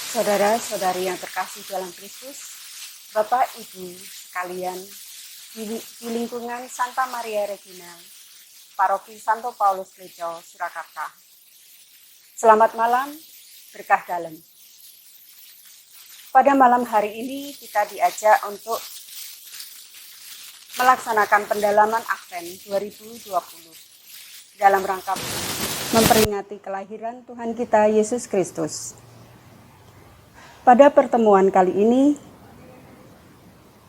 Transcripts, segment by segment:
Saudara-saudari yang terkasih dalam Kristus, Bapak Ibu sekalian, di lingkungan Santa Maria Regina, Paroki Santo Paulus Leco, Surakarta. Selamat malam, berkah dalam. Pada malam hari ini kita diajak untuk melaksanakan pendalaman Advent 2020 dalam rangka memperingati kelahiran Tuhan kita Yesus Kristus. Pada pertemuan kali ini,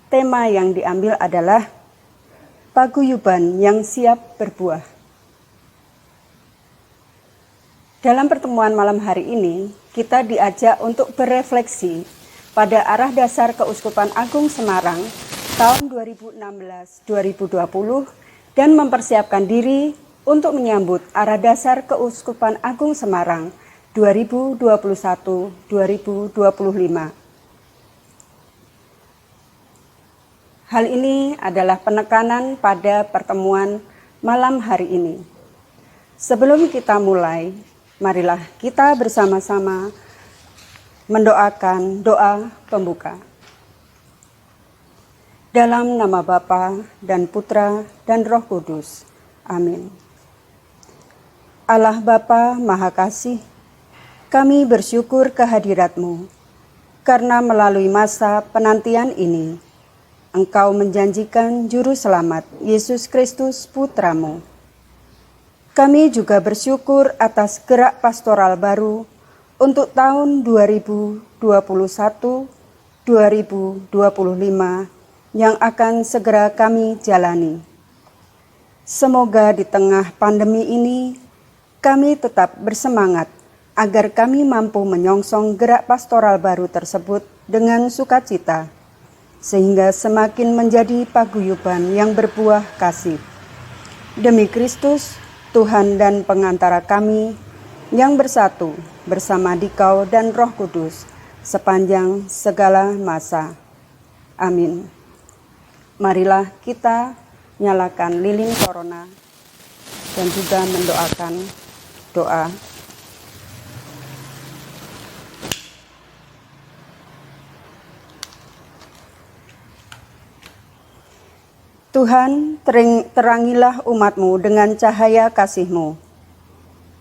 tema yang diambil adalah paguyuban yang siap berbuah. Dalam pertemuan malam hari ini, kita diajak untuk berefleksi pada arah dasar Keuskupan Agung Semarang tahun 2016-2020 dan mempersiapkan diri untuk menyambut arah dasar Keuskupan Agung Semarang 2021-2025. Hal ini adalah penekanan pada pertemuan malam hari ini. Sebelum kita mulai, marilah kita bersama-sama mendoakan doa pembuka. Dalam nama Bapa dan Putra dan Roh Kudus. Amin. Allah Bapa Maha Kasih, kami bersyukur kehadirat-Mu, karena melalui masa penantian ini, Engkau menjanjikan Juru Selamat Yesus Kristus Putra-Mu. Kami juga bersyukur atas gerak pastoral baru untuk tahun 2021-2025 yang akan segera kami jalani. Semoga di tengah pandemi ini, kami tetap bersemangat agar kami mampu menyongsong gerak pastoral baru tersebut dengan sukacita, sehingga semakin menjadi paguyuban yang berbuah kasih. Demi Kristus, Tuhan dan pengantara kami, yang bersatu bersama Dikau dan Roh Kudus, sepanjang segala masa. Amin. Marilah kita nyalakan lilin corona dan juga mendoakan doa. Tuhan, terangilah umat-Mu dengan cahaya kasih-Mu,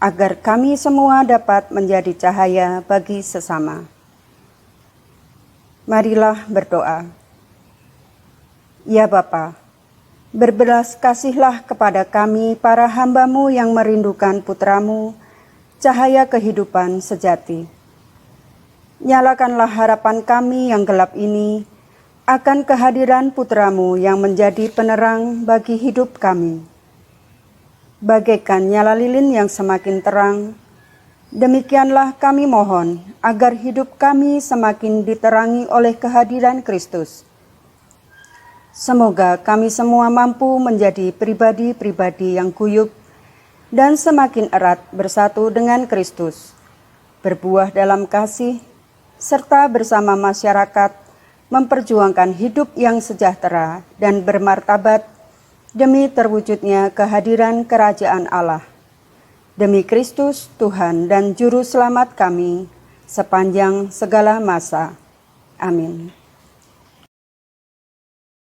agar kami semua dapat menjadi cahaya bagi sesama. Marilah berdoa. Ya Bapa, berbelas kasihlah kepada kami para hamba-Mu yang merindukan Putra-Mu, cahaya kehidupan sejati. Nyalakanlah harapan kami yang gelap ini akan kehadiran Putra-Mu yang menjadi penerang bagi hidup kami. Bagaikan nyala lilin yang semakin terang, demikianlah kami mohon agar hidup kami semakin diterangi oleh kehadiran Kristus. Semoga kami semua mampu menjadi pribadi-pribadi yang guyup dan semakin erat bersatu dengan Kristus, berbuah dalam kasih, serta bersama masyarakat memperjuangkan hidup yang sejahtera dan bermartabat demi terwujudnya kehadiran kerajaan Allah. Demi Kristus, Tuhan dan Juru Selamat kami, sepanjang segala masa. Amin.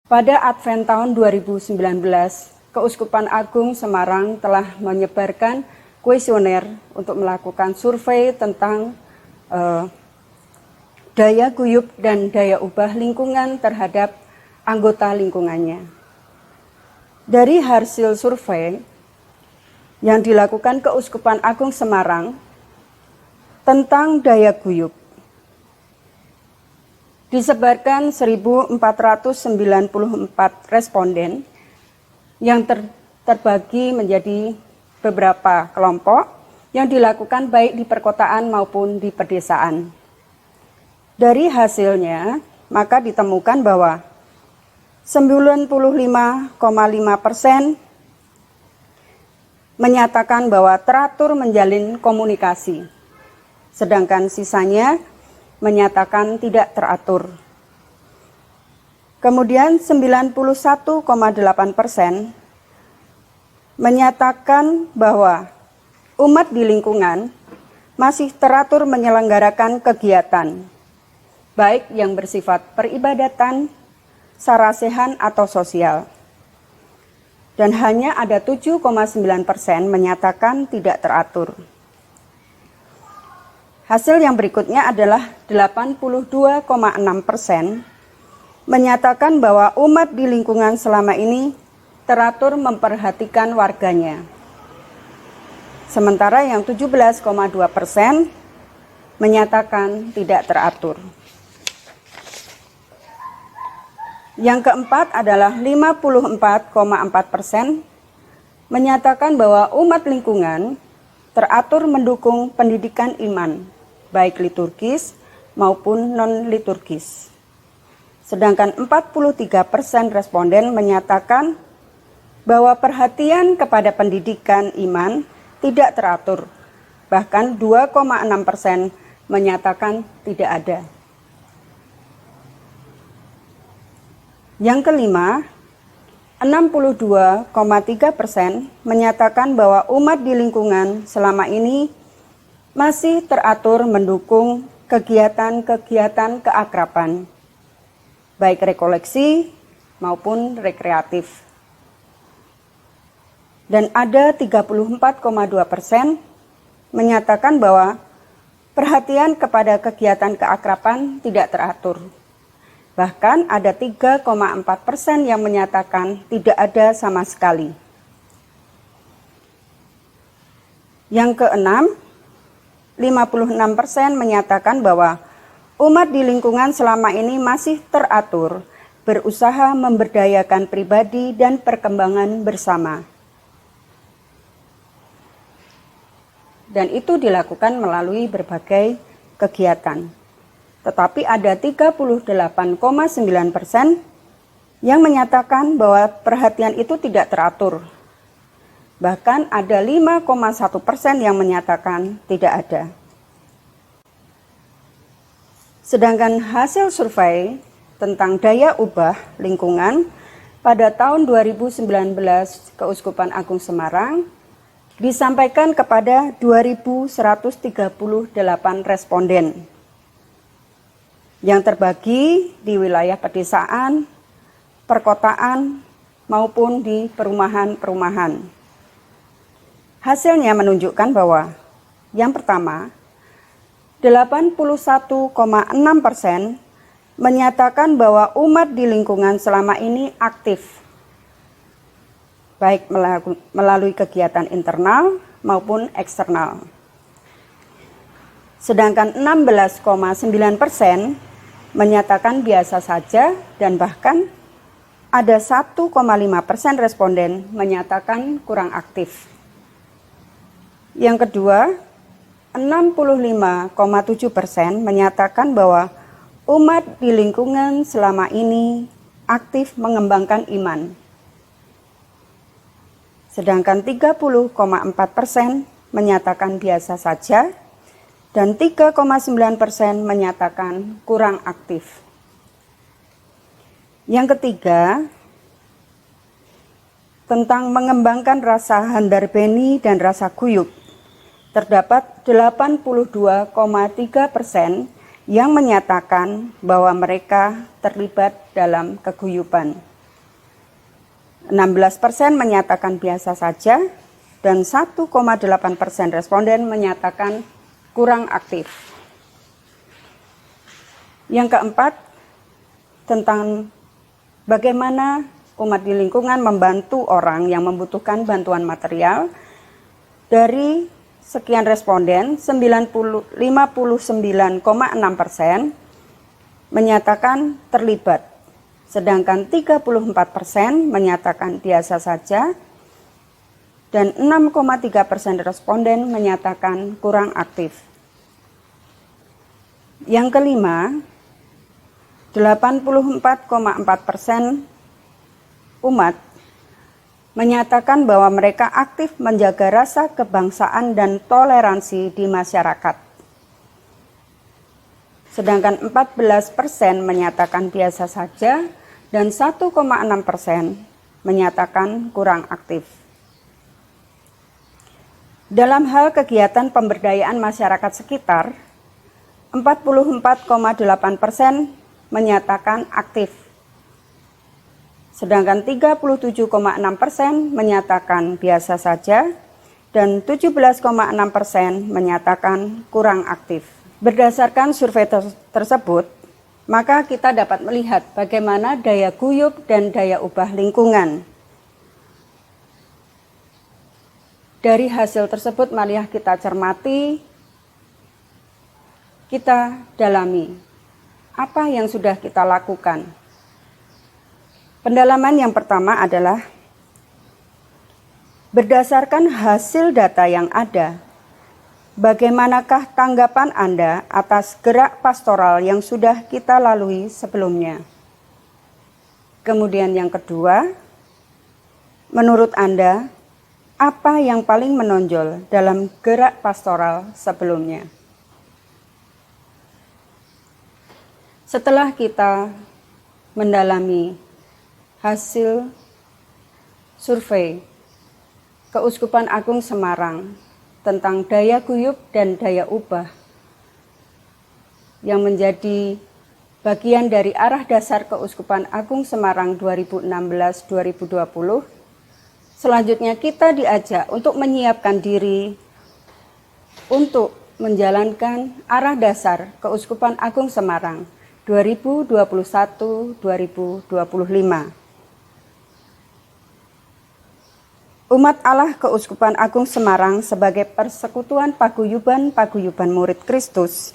Pada Advent tahun 2019, Keuskupan Agung Semarang telah menyebarkan kuesioner untuk melakukan survei tentang daya guyup dan daya ubah lingkungan terhadap anggota lingkungannya. Dari hasil survei yang dilakukan Keuskupan Agung Semarang tentang daya guyup, disebarkan 1.494 responden yang terbagi menjadi beberapa kelompok yang dilakukan baik di perkotaan maupun di pedesaan. Dari hasilnya, maka ditemukan bahwa 95,5% menyatakan bahwa teratur menjalin komunikasi, sedangkan sisanya menyatakan tidak teratur. Kemudian 91,8% menyatakan bahwa umat di lingkungan masih teratur menyelenggarakan kegiatan, baik yang bersifat peribadatan, sarasehan atau sosial. Dan hanya ada 7,9% menyatakan tidak teratur. Hasil yang berikutnya adalah 82,6% menyatakan bahwa umat di lingkungan selama ini teratur memperhatikan warganya. Sementara yang 17,2% menyatakan tidak teratur. Yang keempat adalah 54,4% menyatakan bahwa umat lingkungan teratur mendukung pendidikan iman, baik liturgis maupun non-liturgis. Sedangkan 43% responden menyatakan bahwa perhatian kepada pendidikan iman tidak teratur. Bahkan 2,6% menyatakan tidak ada. Yang kelima, 62,3% menyatakan bahwa umat di lingkungan selama ini masih teratur mendukung kegiatan-kegiatan keakraban, baik rekoleksi maupun rekreatif. Dan ada 34,2% menyatakan bahwa perhatian kepada kegiatan keakraban tidak teratur. Bahkan ada 3,4% yang menyatakan tidak ada sama sekali. Yang keenam, 56% menyatakan bahwa umat di lingkungan selama ini masih teratur, berusaha memberdayakan pribadi dan perkembangan bersama. Dan itu dilakukan melalui berbagai kegiatan. Tetapi ada 38,9% yang menyatakan bahwa perhatian itu tidak teratur. Bahkan ada 5,1% yang menyatakan tidak ada. Sedangkan hasil survei tentang daya ubah lingkungan pada tahun 2019 Keuskupan Agung Semarang disampaikan kepada 2.138 responden yang terbagi di wilayah pedesaan, perkotaan, maupun di perumahan-perumahan. Hasilnya menunjukkan bahwa yang pertama, 81,6% menyatakan bahwa umat di lingkungan selama ini aktif, baik melalui kegiatan internal maupun eksternal. Sedangkan 16,9% menyatakan biasa saja dan bahkan ada 1,5% responden menyatakan kurang aktif. Yang kedua, 65,7% menyatakan bahwa umat di lingkungan selama ini aktif mengembangkan iman. Sedangkan 30,4% menyatakan biasa saja dan 3,9% menyatakan kurang aktif. Yang ketiga, tentang mengembangkan rasa handarbeni dan rasa guyub, terdapat 82,3% yang menyatakan bahwa mereka terlibat dalam keguyuban. 16% menyatakan biasa saja dan 1,8% responden menyatakan kurang aktif. Yang keempat, tentang bagaimana umat di lingkungan membantu orang yang membutuhkan bantuan material. Dari sekian responden, 59,6% menyatakan terlibat, sedangkan 34% menyatakan biasa saja, dan 6,3% responden menyatakan kurang aktif. Yang kelima, 84,4% umat menyatakan bahwa mereka aktif menjaga rasa kebangsaan dan toleransi di masyarakat. Sedangkan 14% menyatakan biasa saja dan 1,6% menyatakan kurang aktif. Dalam hal kegiatan pemberdayaan masyarakat sekitar, 44,8% menyatakan aktif, sedangkan 37,6% menyatakan biasa saja, dan 17,6% menyatakan kurang aktif. Berdasarkan survei tersebut, maka kita dapat melihat bagaimana daya guyub dan daya ubah lingkungan. Dari hasil tersebut marilah kita cermati, kita dalami apa yang sudah kita lakukan. Pendalaman yang pertama adalah berdasarkan hasil data yang ada, bagaimanakah tanggapan Anda atas gerak pastoral yang sudah kita lalui sebelumnya? Kemudian yang kedua, menurut Anda, apa yang paling menonjol dalam gerak pastoral sebelumnya? Setelah kita mendalami hasil survei Keuskupan Agung Semarang tentang daya guyub dan daya ubah yang menjadi bagian dari arah dasar Keuskupan Agung Semarang 2016-2020, selanjutnya kita diajak untuk menyiapkan diri untuk menjalankan arah dasar Keuskupan Agung Semarang 2021-2025. Umat Allah Keuskupan Agung Semarang sebagai persekutuan paguyuban murid Kristus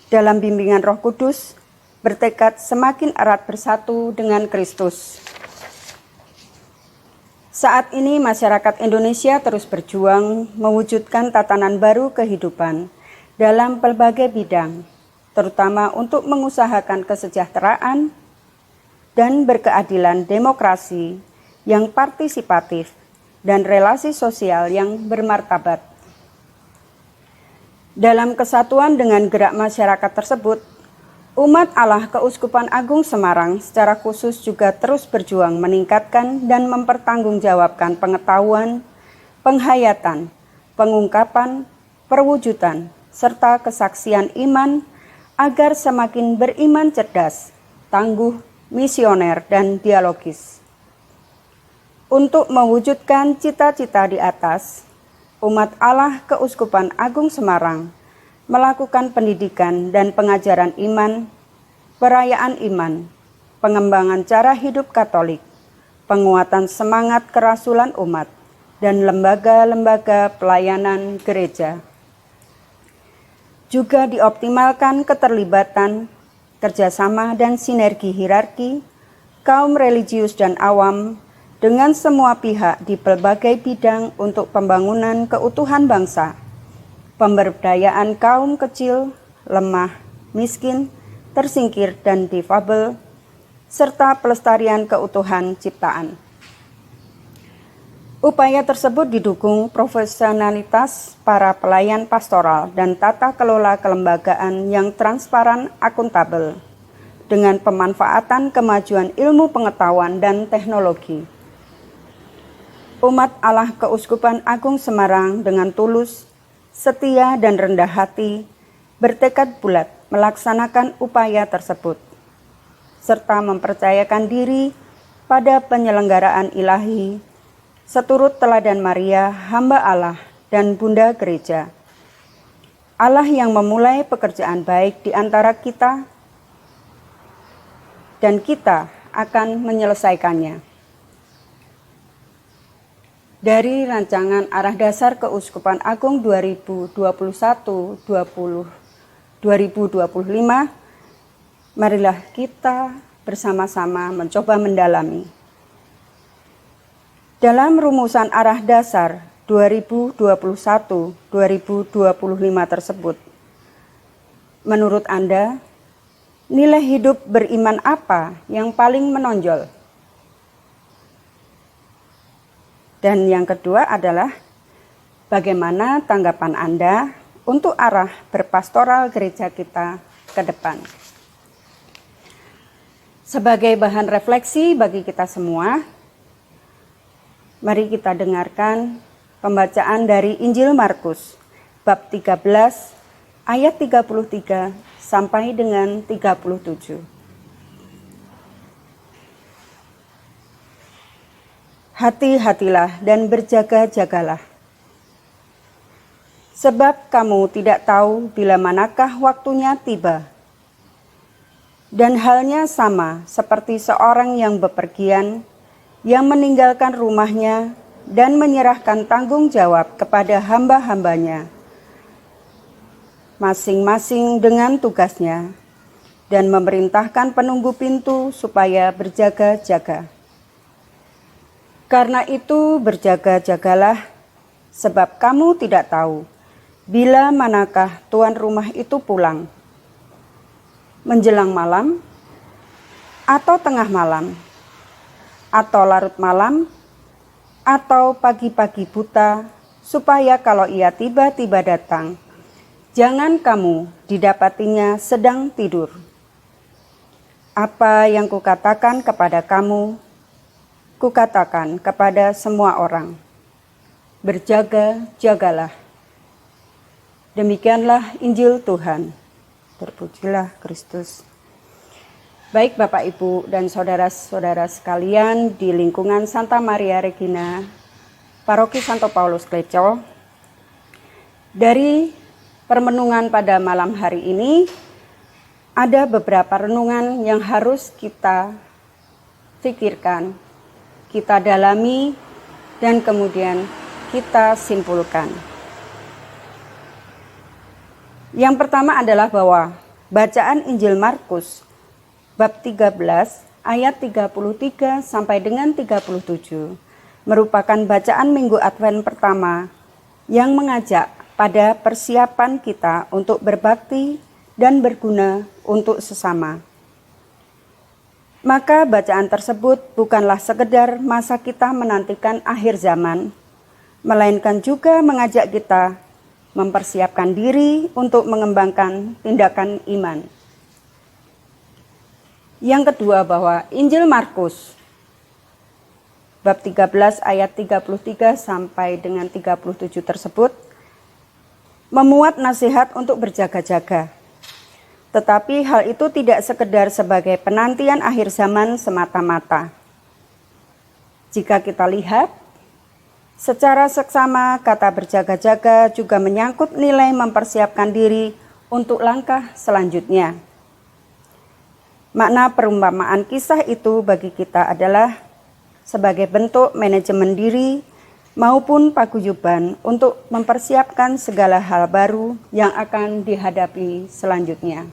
dalam bimbingan Roh Kudus bertekad semakin erat bersatu dengan Kristus. Saat ini masyarakat Indonesia terus berjuang mewujudkan tatanan baru kehidupan dalam berbagai bidang, terutama untuk mengusahakan kesejahteraan dan berkeadilan demokrasi yang partisipatif dan relasi sosial yang bermartabat. Dalam kesatuan dengan gerak masyarakat tersebut, umat Allah Keuskupan Agung Semarang secara khusus juga terus berjuang meningkatkan dan mempertanggungjawabkan pengetahuan, penghayatan, pengungkapan, perwujudan, serta kesaksian iman agar semakin beriman cerdas, tangguh, misioner, dan dialogis. Untuk mewujudkan cita-cita di atas, umat Allah Keuskupan Agung Semarang melakukan pendidikan dan pengajaran iman, perayaan iman, pengembangan cara hidup Katolik, penguatan semangat kerasulan umat, dan lembaga-lembaga pelayanan gereja. Juga dioptimalkan keterlibatan, kerjasama, dan sinergi hierarki, kaum religius dan awam, dengan semua pihak di berbagai bidang untuk pembangunan keutuhan bangsa, pemberdayaan kaum kecil, lemah, miskin, tersingkir, dan difabel, serta pelestarian keutuhan ciptaan. Upaya tersebut didukung profesionalitas para pelayan pastoral dan tata kelola kelembagaan yang transparan akuntabel, dengan pemanfaatan kemajuan ilmu pengetahuan dan teknologi. Umat Allah Keuskupan Agung Semarang dengan tulus, setia, dan rendah hati bertekad bulat melaksanakan upaya tersebut, serta mempercayakan diri pada penyelenggaraan ilahi seturut teladan Maria, hamba Allah, dan Bunda Gereja. Allah yang memulai pekerjaan baik di antara kita, dan kita akan menyelesaikannya. Dari rancangan Arah Dasar Keuskupan Agung 2021-2025, marilah kita bersama-sama mencoba mendalami. Dalam rumusan Arah Dasar 2021-2025 tersebut, menurut Anda, nilai hidup beriman apa yang paling menonjol? Dan yang kedua adalah bagaimana tanggapan Anda untuk arah berpastoral gereja kita ke depan. Sebagai bahan refleksi bagi kita semua, mari kita dengarkan Pembacaan dari Injil Markus, bab 13, ayat 33 sampai dengan 37. Hati-hatilah dan berjaga-jagalah. Sebab kamu tidak tahu bila manakah waktunya tiba. Dan halnya sama seperti seorang yang bepergian, yang meninggalkan rumahnya dan menyerahkan tanggung jawab kepada hamba-hambanya, masing-masing dengan tugasnya, dan memerintahkan penunggu pintu supaya berjaga-jaga. Karena itu berjaga-jagalah, sebab kamu tidak tahu bila manakah tuan rumah itu pulang, menjelang malam, atau tengah malam, atau larut malam, atau pagi-pagi buta, supaya kalau ia tiba-tiba datang, jangan kamu didapatinya sedang tidur. Apa yang kukatakan kepada kamu, kukatakan kepada semua orang. Berjaga-jagalah. Demikianlah Injil Tuhan. Terpujilah Kristus. Baik Bapak, Ibu, dan saudara-saudara sekalian di lingkungan Santa Maria Regina, Paroki Santo Paulus Klecco, dari permenungan pada malam hari ini, ada beberapa renungan yang harus kita pikirkan, kita dalami, dan kemudian kita simpulkan. Yang pertama adalah bahwa bacaan Injil Markus bab 13 ayat 33 sampai dengan 37 merupakan bacaan Minggu Advent pertama yang mengajak pada persiapan kita untuk berbakti dan berguna untuk sesama. Maka bacaan tersebut bukanlah sekedar masa kita menantikan akhir zaman, melainkan juga mengajak kita mempersiapkan diri untuk mengembangkan tindakan iman. Yang kedua, bahwa Injil Markus bab 13 ayat 33 sampai dengan 37 tersebut memuat nasihat untuk berjaga-jaga. Tetapi hal itu tidak sekedar sebagai penantian akhir zaman semata-mata. Jika kita lihat, secara seksama kata berjaga-jaga juga menyangkut nilai mempersiapkan diri untuk langkah selanjutnya. Makna perumpamaan kisah itu bagi kita adalah sebagai bentuk manajemen diri maupun paguyuban untuk mempersiapkan segala hal baru yang akan dihadapi selanjutnya.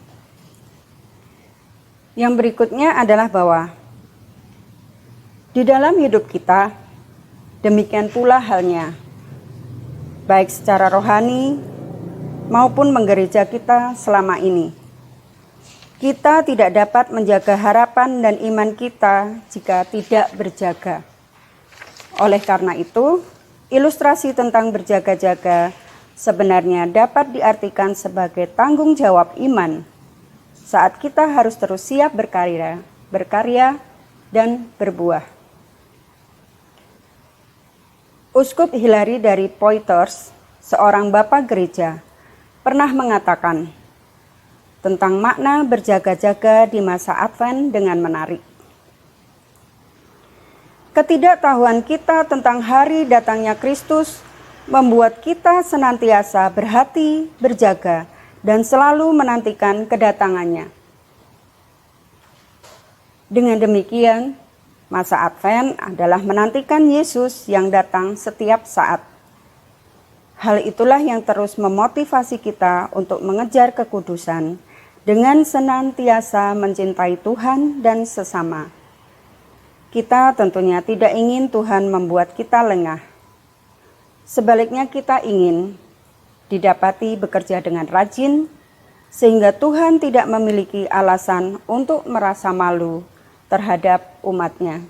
Yang berikutnya adalah bahwa di dalam hidup kita, demikian pula halnya, baik secara rohani maupun menggereja kita selama ini. Kita tidak dapat menjaga harapan dan iman kita jika tidak berjaga. Oleh karena itu, ilustrasi tentang berjaga-jaga sebenarnya dapat diartikan sebagai tanggung jawab iman saat kita harus terus siap berkarya dan berbuah. Uskup Hilary dari Poitiers, seorang bapak gereja, pernah mengatakan tentang makna berjaga-jaga di masa Advent dengan menarik. Ketidaktahuan kita tentang hari datangnya Kristus membuat kita senantiasa berhati berjaga dan selalu menantikan kedatangannya. Dengan demikian, masa Advent adalah menantikan Yesus yang datang setiap saat. Hal itulah yang terus memotivasi kita untuk mengejar kekudusan dengan senantiasa mencintai Tuhan dan sesama. Kita tentunya tidak ingin Tuhan membuat kita lengah. Sebaliknya kita ingin didapati bekerja dengan rajin, sehingga Tuhan tidak memiliki alasan untuk merasa malu terhadap umatnya.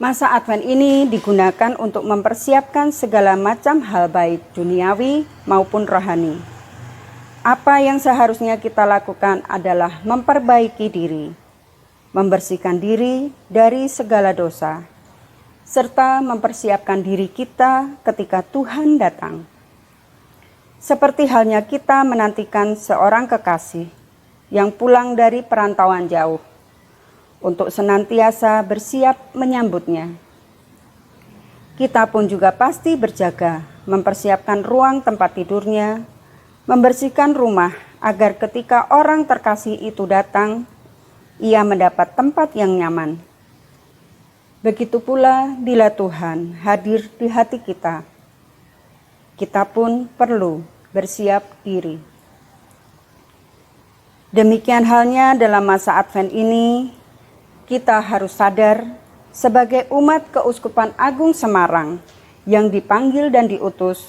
Masa Advent ini digunakan untuk mempersiapkan segala macam hal baik duniawi maupun rohani. Apa yang seharusnya kita lakukan adalah memperbaiki diri, membersihkan diri dari segala dosa, serta mempersiapkan diri kita ketika Tuhan datang. Seperti halnya kita menantikan seorang kekasih yang pulang dari perantauan jauh, untuk senantiasa bersiap menyambutnya. Kita pun juga pasti berjaga, mempersiapkan ruang tempat tidurnya, membersihkan rumah agar ketika orang terkasih itu datang, ia mendapat tempat yang nyaman. Begitu pula bila Tuhan hadir di hati kita, kita pun perlu bersiap diri. Demikian halnya dalam masa Advent ini, kita harus sadar sebagai umat Keuskupan Agung Semarang yang dipanggil dan diutus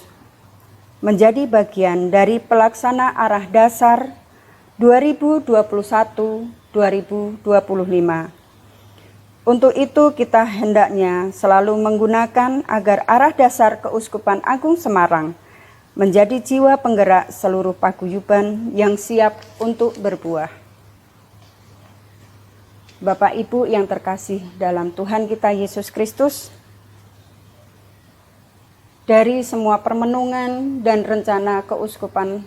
menjadi bagian dari pelaksana arah dasar 2021-2025. Untuk itu kita hendaknya selalu menggunakan agar arah dasar Keuskupan Agung Semarang menjadi jiwa penggerak seluruh paguyuban yang siap untuk berbuah. Bapak Ibu yang terkasih dalam Tuhan kita Yesus Kristus, dari semua permenungan dan rencana Keuskupan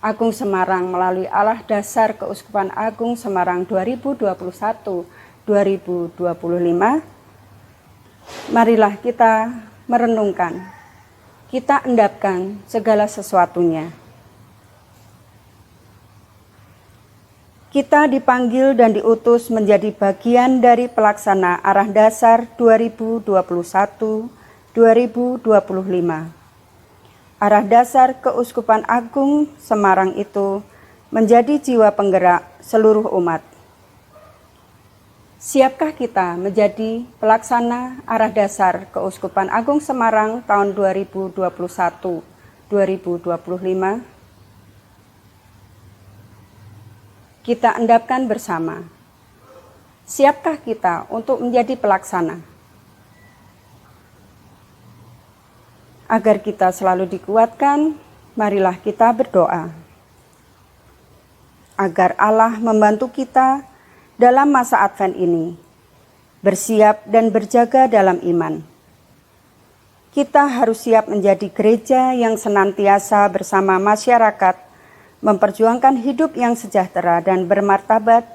Agung Semarang melalui arah dasar Keuskupan Agung Semarang 2021-2025, marilah kita merenungkan, kita endapkan segala sesuatunya. Kita dipanggil dan diutus menjadi bagian dari pelaksana arah dasar 2021-2025. Arah dasar Keuskupan Agung Semarang itu menjadi jiwa penggerak seluruh umat. Siapkah kita menjadi pelaksana arah dasar Keuskupan Agung Semarang tahun 2021-2025? Kita endapkan bersama. Siapkah kita untuk menjadi pelaksana? Agar kita selalu dikuatkan, marilah kita berdoa. Agar Allah membantu kita dalam masa Advent ini, bersiap dan berjaga dalam iman. Kita harus siap menjadi gereja yang senantiasa bersama masyarakat, memperjuangkan hidup yang sejahtera dan bermartabat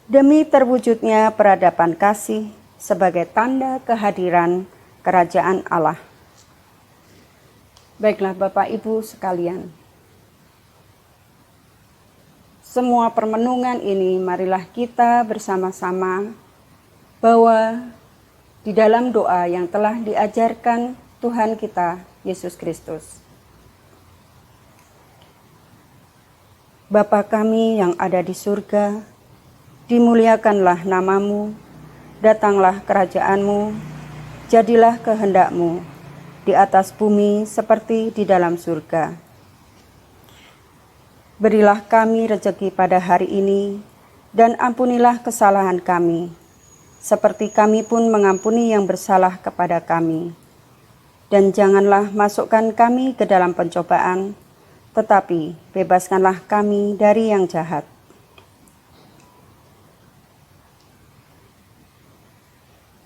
demi terwujudnya peradaban kasih sebagai tanda kehadiran kerajaan Allah. Baiklah Bapak Ibu sekalian, semua permenungan ini marilah kita bersama-sama bahwa di dalam doa yang telah diajarkan Tuhan kita Yesus Kristus. Bapa kami yang ada di surga, dimuliakanlah namamu, datanglah kerajaanmu, jadilah kehendak-Mu di atas bumi seperti di dalam surga. Berilah kami rejeki pada hari ini, dan ampunilah kesalahan kami, seperti kami pun mengampuni yang bersalah kepada kami. Dan janganlah masukkan kami ke dalam pencobaan, tetapi bebaskanlah kami dari yang jahat.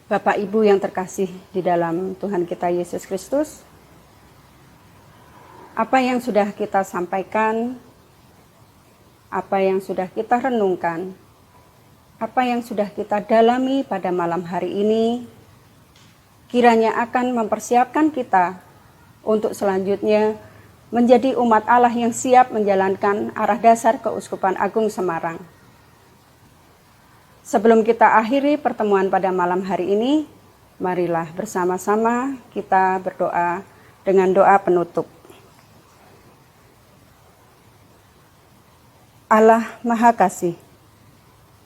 Bapak Ibu yang terkasih di dalam Tuhan kita Yesus Kristus, apa yang sudah kita sampaikan, apa yang sudah kita renungkan, apa yang sudah kita dalami pada malam hari ini, kiranya akan mempersiapkan kita untuk selanjutnya menjadi umat Allah yang siap menjalankan arah dasar Keuskupan Agung Semarang. Sebelum kita akhiri pertemuan pada malam hari ini, marilah bersama-sama kita berdoa dengan doa penutup. Allah Maha Kasih,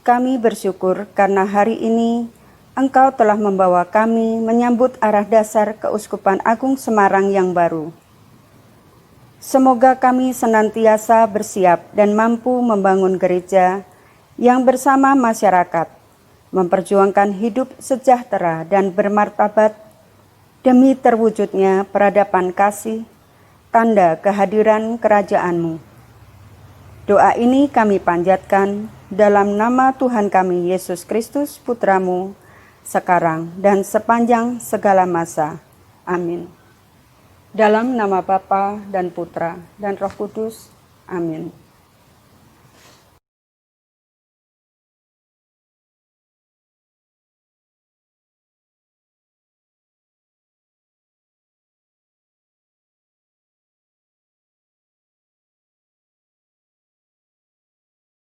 kami bersyukur karena hari ini Engkau telah membawa kami menyambut arah dasar Keuskupan Agung Semarang yang baru. Semoga kami senantiasa bersiap dan mampu membangun gereja yang bersama masyarakat, memperjuangkan hidup sejahtera dan bermartabat demi terwujudnya peradaban kasih, tanda kehadiran kerajaan-Mu. Doa ini kami panjatkan dalam nama Tuhan kami Yesus Kristus Putra-Mu, sekarang, dan sepanjang segala masa. Amin. Dalam nama Bapa dan Putra dan Roh Kudus. Amin.